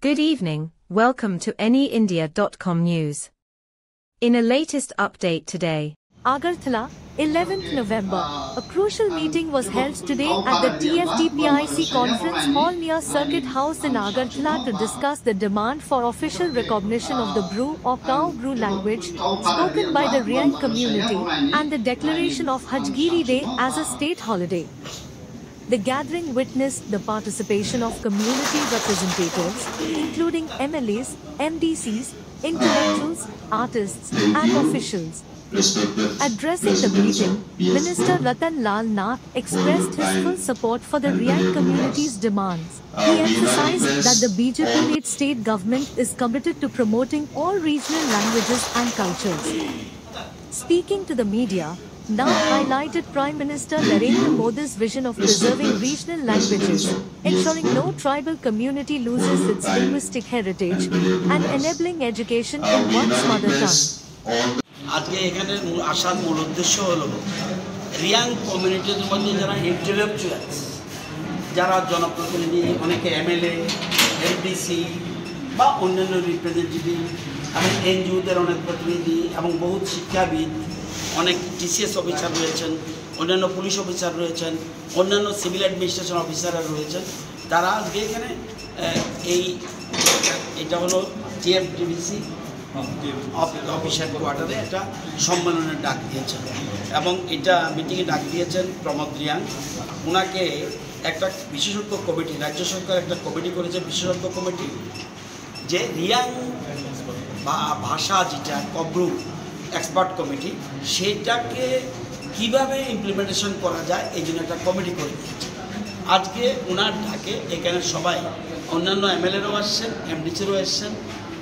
Good evening, welcome to anyindia.com news. In a latest update today, Agartala, 11th November, a crucial meeting was held today at the TFDPIC Conference Hall near Circuit House in Agartala to discuss the demand for official recognition of the Bru or Cow Bru language spoken by the Riang community and the declaration of Hajgiri Day as a state holiday. The gathering witnessed the participation of community representatives, including MLAs, MDCs, intellectuals, artists, and officials. Addressing the meeting, Minister Ratan Lal Nath expressed his full support for the Riang community's demands. He emphasized that the BJP-led state government is committed to promoting all regional languages and cultures. Speaking to the media, Nath highlighted Prime Minister Narendra Modi's vision of preserving regional languages, ensuring no tribal community loses its linguistic heritage, and enabling education in one's mother tongue. আজকে এখানে আসার মূল উদ্দেশ্য হলো রিয়াং কমিউনিটির মধ্যে যারা intellectuals, যারা জনপ্রতিনিধি, অনেকে এমএলএ, এমডিসি বা অন্যান্য রিপ্রেজেন্টেটিভ এবং এনজিওদের অনেক প্রতিনিধি এবং বহু শিক্ষাবিদ, অনেক টিসিএস অফিসার রয়েছেন, অন্যান্য পুলিশ অফিসার রয়েছেন, অন্যান্য সিভিল অ্যাডমিনিস্ট্রেশন অফিসাররা রয়েছেন। তারা আজকে এখানে এটা হলো টিএফডিবিসি অফিসার কোয়ার্টারে একটা সম্মেলনের ডাক দিয়েছেন এবং এটা মিটিংয়ে ডাক দিয়েছেন প্রমোদ রিয়াং। ওনাকে একটা বিশেষজ্ঞ কমিটি, রাজ্য সরকার একটা কমিটি করেছে, বিশেষজ্ঞ কমিটি, যে রিয়াং বা ভাষা যেটা কব্রু এক্সপার্ট কমিটি, সেটাকে কীভাবে ইমপ্লিমেন্টেশন করা যায় এই জন্য একটা কমিটি করে দিয়েছে। আজকে ওনার ডাকে এখানে সবাই, অন্যান্য এমএলএরাও আসছেন, এমডিসিরও এসছেন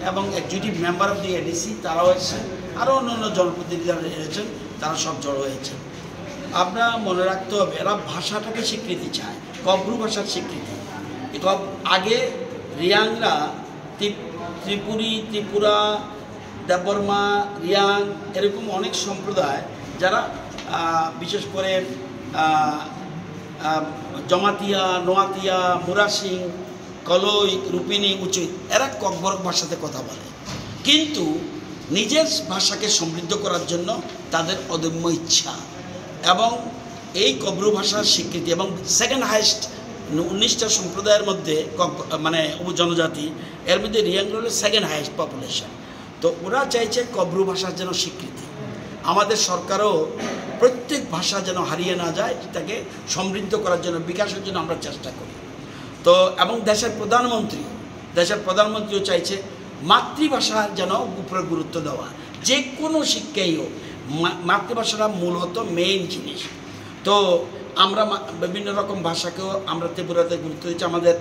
এবং executive member of the ADC তারাও এসেছেন, আরও অন্যান্য জনপ্রতিনিধিরা এসেছেন, তারা সব জড়ো হয়েছেন। আমরা মনে রাখতে হবে, এরা ভাষাটাকে স্বীকৃতি চায়, কব্রু ভাষার স্বীকৃতি। আগে রিয়াংরা ত্রিপুরী, ত্রিপুরা, দেববর্মা, রিয়াং এরকম অনেক সম্প্রদায় যারা বিশেষ করে জমাতিয়া, নোয়াতিয়া, মুরাসিং, কলই, রূপিনী, উচুই, এরা ককবরক ভাষাতে কথা বলে, কিন্তু নিজের ভাষাকে সমৃদ্ধ করার জন্য তাদের অদম্য ইচ্ছা এবং এই কব্রু ভাষার স্বীকৃতি এবং সেকেন্ড হাইয়েস্ট 19টা সম্প্রদায়ের মধ্যে মানে উপজনজাতি, এর মধ্যে রিয়াং হলো সেকেন্ড হাইয়েস্ট পপুলেশন। তো ওরা চাইছে কব্রু ভাষার যেন স্বীকৃতি। আমাদের সরকারও প্রত্যেক ভাষা যেন হারিয়ে না যায়, তাকে সমৃদ্ধ করার জন্য, বিকাশের জন্য আমরা চেষ্টা করি। তো এবং দেশের প্রধানমন্ত্রীও চাইছে মাতৃভাষার যেন উপরে গুরুত্ব দেওয়া, যে কোনো শিক্ষাই হোক মাতৃভাষাটা মূলত মেইন জিনিস। তো আমরা বিভিন্ন রকম ভাষাকেও আমরা ত্রিপুরাতে গুরুত্ব দিচ্ছি। আমাদের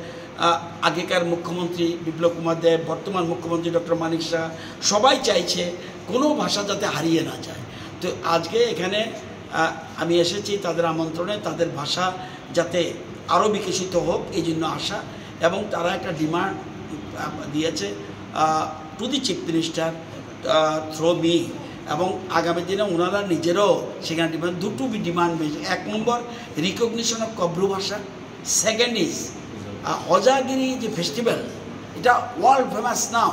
আগেকার মুখ্যমন্ত্রী বিপ্লব কুমার দেব, বর্তমান মুখ্যমন্ত্রী ডক্টর মানিক শাহ, সবাই চাইছে কোনো ভাষা যাতে হারিয়ে না যায়। তো আজকে এখানে আমি এসেছি তাদের আমন্ত্রণে, তাদের ভাষা যাতে আরও বিকশিত হোক এই জন্য আসা, এবং তারা একটা ডিমান্ড দিয়েছে to the chief minister through me, এবং আগামী দিনে ওনারা নিজেরও সেখানে দুটো ডিমান্ড পেয়েছে। 1 নম্বর রিকগনিশন অফ কব্রু ভাষা, সেকেন্ড ইজ হজাগিরি যে ফেস্টিভ্যাল, এটা world famous now,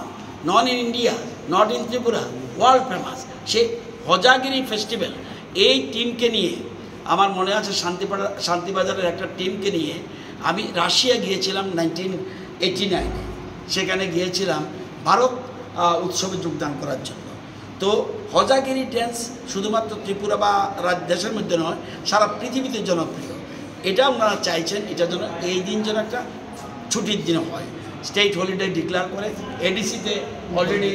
not in India, not in Tripura, world famous. সেই হজাগিরি ফেস্টিভ্যাল, এই টিমকে নিয়ে আমার মনে আছে শান্তিবাজারের একটা টিমকে নিয়ে আমি রাশিয়া গিয়েছিলাম 1989, সেখানে গিয়েছিলাম ভারত উৎসবে যোগদান করার জন্য। তো হজাগিরি ড্যান্স শুধুমাত্র ত্রিপুরা বা দেশের মধ্যে নয়, সারা পৃথিবীতে জনপ্রিয়। এটা ওনারা চাইছেন এটা যেন এই দিন যেন একটা ছুটির দিন হয়, স্টেট হলিডে ডিক্লেয়ার করে, এডিসিতে অলরেডি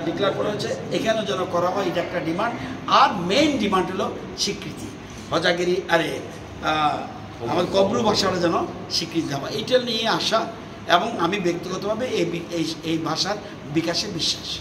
ডিক্লেয়ার করা হয়েছে, এখানেও যেন করা হয়, এটা একটা ডিমান্ড। আর মেইন ডিমান্ড হলো স্বীকৃতি, হজাগিরি আমার কব্রু ভাষাটা যেন স্বীকৃতি দেওয়া, এইটা নিয়ে আসা, এবং আমি ব্যক্তিগতভাবে এই ভাষার বিকাশে বিশ্বাসী।